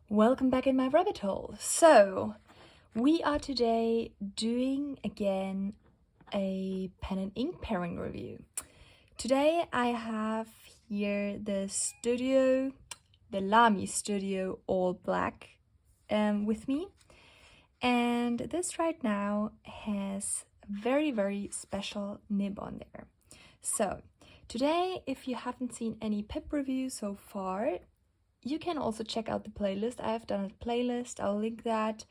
Welcome back in my rabbit hole. So, we are today doing again a pen and ink pairing review. Today I have here the Lamy Studio All Black with me. And this right now has a very special nib on there. So, today, if you haven't seen any PIP review so far, you can also check out the playlist. I have done a playlist, I'll link that,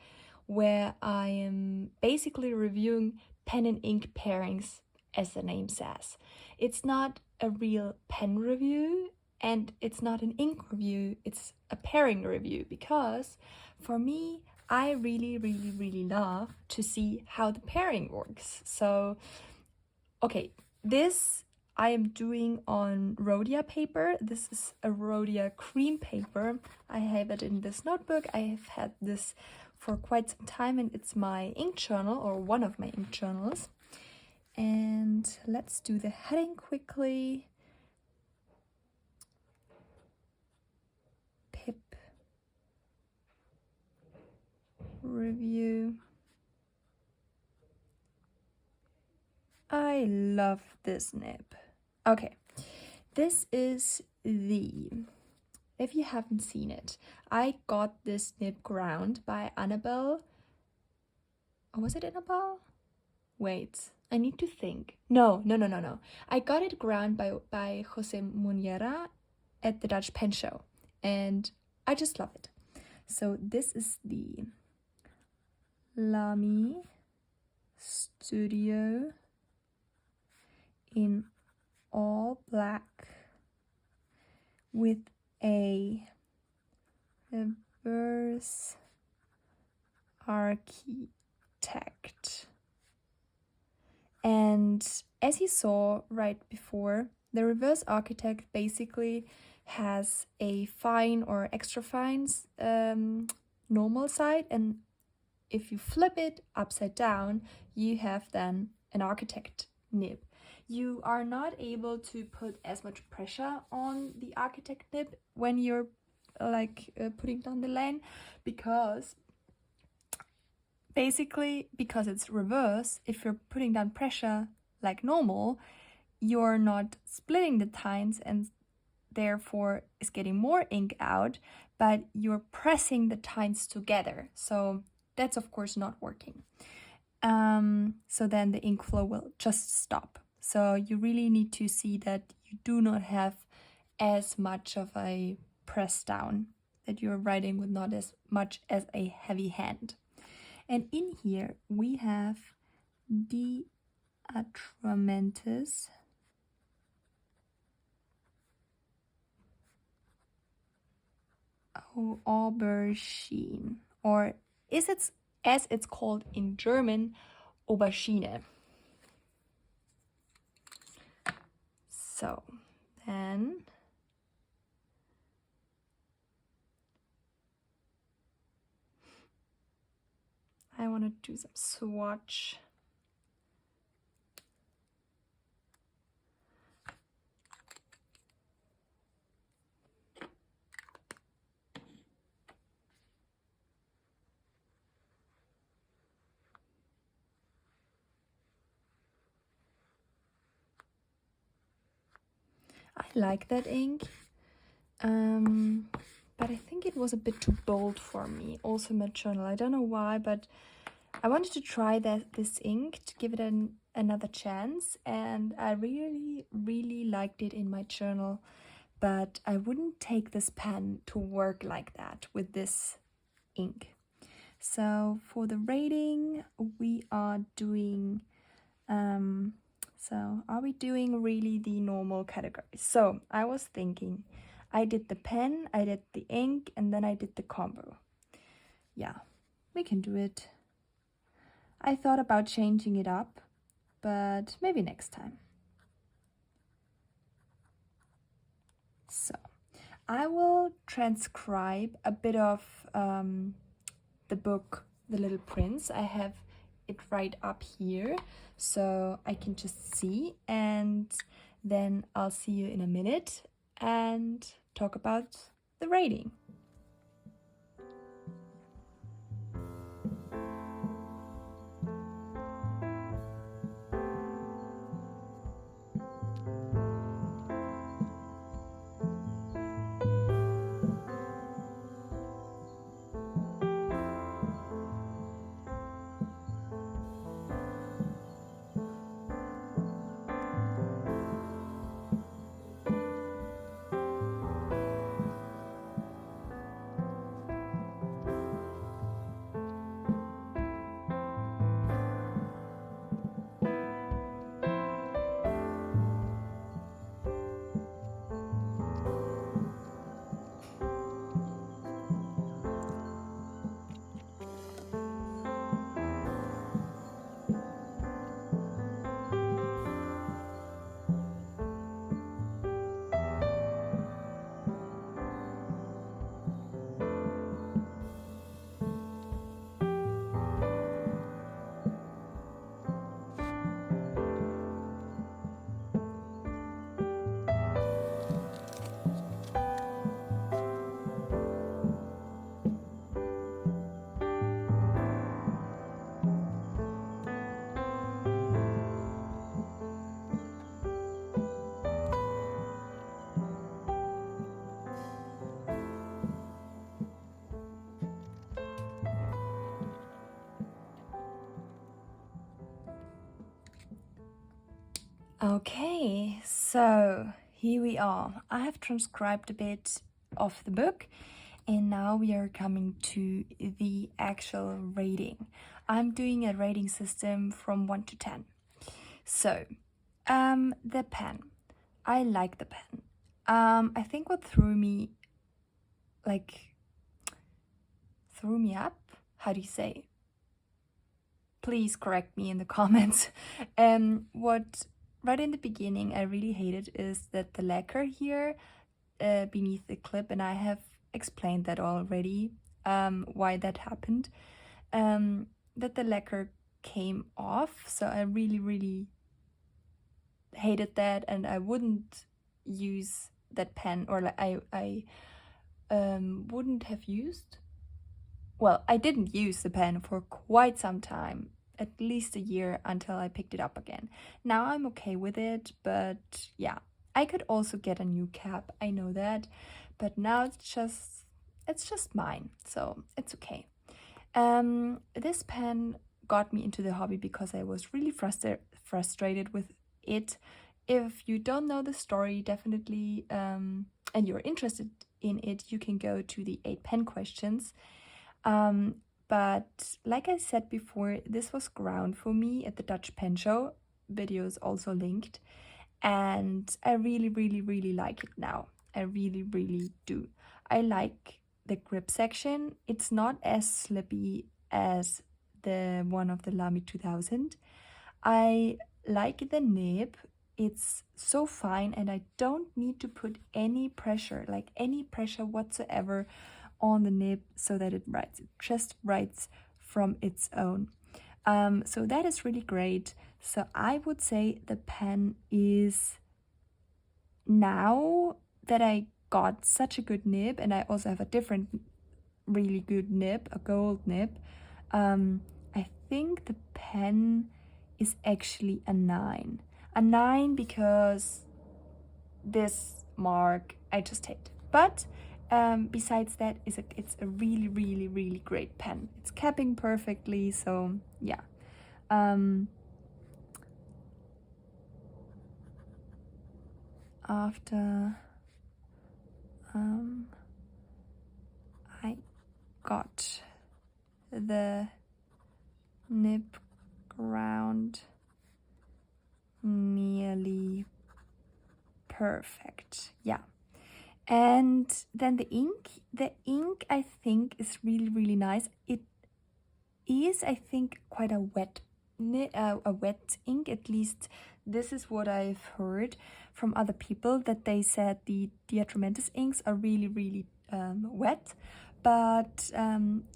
where I am basically reviewing pen and ink pairings, as the name says. It's not a real pen review and it's not an ink review, it's a pairing review, because for me, I really love to see how the pairing works. So, okay, this I am doing on Rhodia paper. This is a Rhodia cream paper. I have it in this notebook. I have had this for quite some time and it's my ink journal, or one of my ink journals. And let's do the heading quickly. PIP review. I love this nib. Okay, this is if you haven't seen it, I got this nib ground by Annabelle. Oh, was it Annabelle? Wait, I need to think. No. I got it ground by Jose Munera at the Dutch Pen Show, and I just love it. So this is the Lamy Studio in all black with a reverse architect. And as you saw right before, the reverse architect basically has a fine or extra fine normal side, and if you flip it upside down, you have then an architect nib. You are not able to put as much pressure on the architect nib when you're putting down the line, because basically, because it's reverse, if you're putting down pressure like normal, you're not splitting the tines and therefore is getting more ink out, but you're pressing the tines together. So that's of course not working. So then the ink flow will just stop. So you really need to see that you do not have as much of a press down, that you're writing with not as much as a heavy hand. And in here we have DeAtramentis Aubergine, or is it as it's called in German, Aubergine. So then I want to do some swatch. I like that ink, but I think it was a bit too bold for me, also in my journal. I don't know why, but I wanted to try this ink to give it another chance, and I really liked it in my journal, but I wouldn't take this pen to work like that with this ink. So for the rating, we are doing are we doing really the normal categories? So I was thinking, I did the pen, I did the ink, and then I did the combo. Yeah, we can do it. I thought about changing it up, but maybe next time. So I will transcribe a bit of the book The Little Prince. I have it right up here so I can just see, and then I'll see you in a minute and talk about the rating. Okay, so here we are. I have transcribed a bit of the book, and now we are coming to the actual rating. I'm doing a rating system from 1 to 10. So, the pen. I like the pen. I think what threw me up? How do you say? Please correct me in the comments. What right in the beginning I really hated is that the lacquer here beneath the clip, and I have explained that already, why that happened, that the lacquer came off. So I really hated that, and I wouldn't use that pen, or like I wouldn't have used. Well, I didn't use the pen for quite some time, at least a year, until I picked it up again. Now I'm okay with it, but yeah, I could also get a new cap, I know that, but now it's just mine, so it's okay. This pen got me into the hobby because I was really frustrated with it. If you don't know the story, definitely, and you're interested in it, you can go to the 8 pen questions. But like I said before, this was ground for me at the Dutch Pen Show. Videos also linked. And I really like it now. I really do. I like the grip section. It's not as slippy as the one of the Lamy 2000. I like the nib. It's so fine, and I don't need to put any pressure whatsoever on the nib so that it writes. It just writes from its own. So that is really great. So I would say the pen is, now that I got such a good nib, and I also have a different really good nib, a gold nib, I think the pen is actually a 9. A 9 because this mark I just hate. But besides that, it's a really great pen. It's capping perfectly, so yeah. After I got the nib ground nearly perfect, yeah. And then the ink I think is really nice. It is, I think, quite a wet ink. At least this is what I've heard from other people, that they said the DeAtramentis inks are really wet. But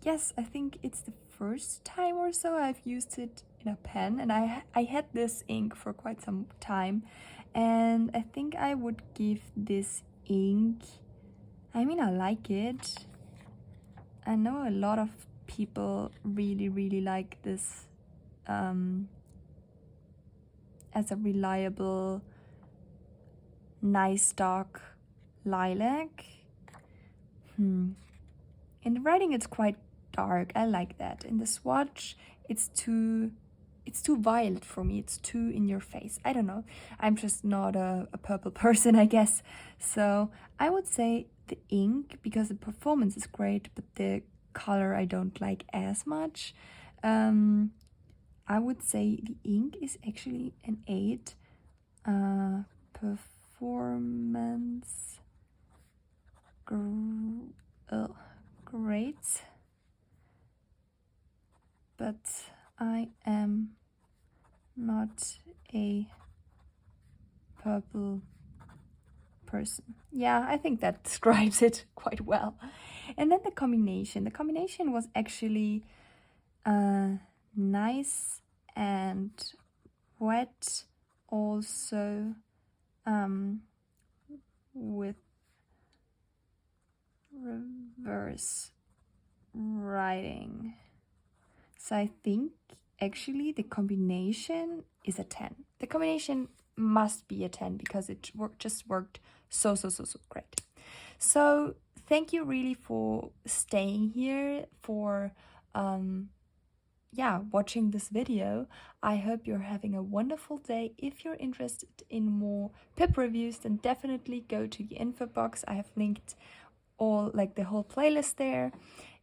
yes, I think it's the first time or so I've used it in a pen, and I had this ink for quite some time, and I think I would give this ink, I mean, I like it. I know a lot of people really like this as a reliable, nice dark lilac. In the writing it's quite dark. I like that. In the swatch it's too violet for me. It's too in your face. I don't know. I'm just not a purple person, I guess. So I would say the ink, because the performance is great, but the color I don't like as much. I would say the ink is actually an 8. Performance great, but I am not a purple person. Yeah, I think that describes it quite well. And then the combination was actually nice and wet, also with reverse writing. So I think actually the combination is a 10. The combination must be a 10 because it just worked so great. So thank you really for staying here, for yeah, watching this video. I hope you're having a wonderful day. If you're interested in more PIP reviews, then definitely go to the info box. I have linked all, like, the whole playlist there.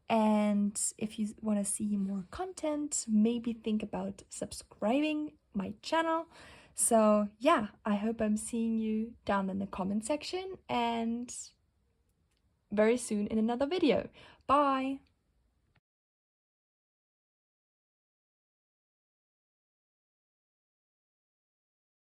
And if you want to see more content, maybe think about subscribing my channel. So yeah, I hope I'm seeing you down in the comment section and very soon in another video. Bye!